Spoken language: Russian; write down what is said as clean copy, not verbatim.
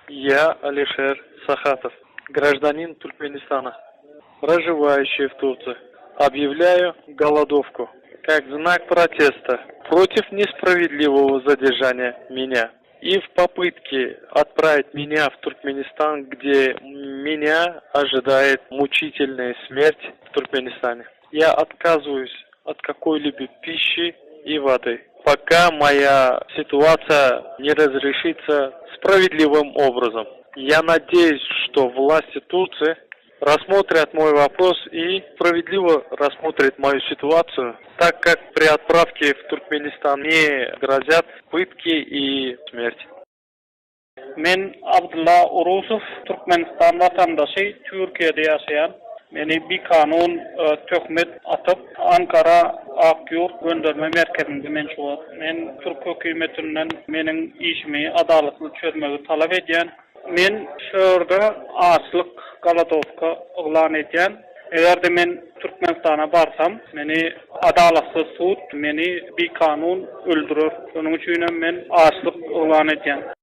Я Алишер Сахатов, гражданин Туркменистана, проживающий в Турции. Объявляю голодовку как знак протеста против несправедливого задержания меня и в попытке отправить меня в Туркменистан, где меня ожидает мучительная смерть в Туркменистане. Я отказываюсь от какой-либо пищи и воды, пока моя ситуация не разрешится справедливым образом. Я надеюсь, что власти Турции рассмотрят мой вопрос и справедливо рассмотрят мою ситуацию, так как при отправке в Туркменистан мне грозят пытки и смерть. Men Abdullah Urusov, Türkmenistan vatandaşı, Türkiye'de yaşayan. Beni bir kanun töhmet atıp Ankara Akyurt gönderme merkezinde menşuat. Men Türk hükümetinden menin işimi adaletli çözmeyi talep edýän. Men şöyle açlık galadowka ilan edýän. Eger men Türkmenistana barsam, meni adalatsız sud, meni bir kanun öldürür. Şonuň üçin men açlyk ilan edýän.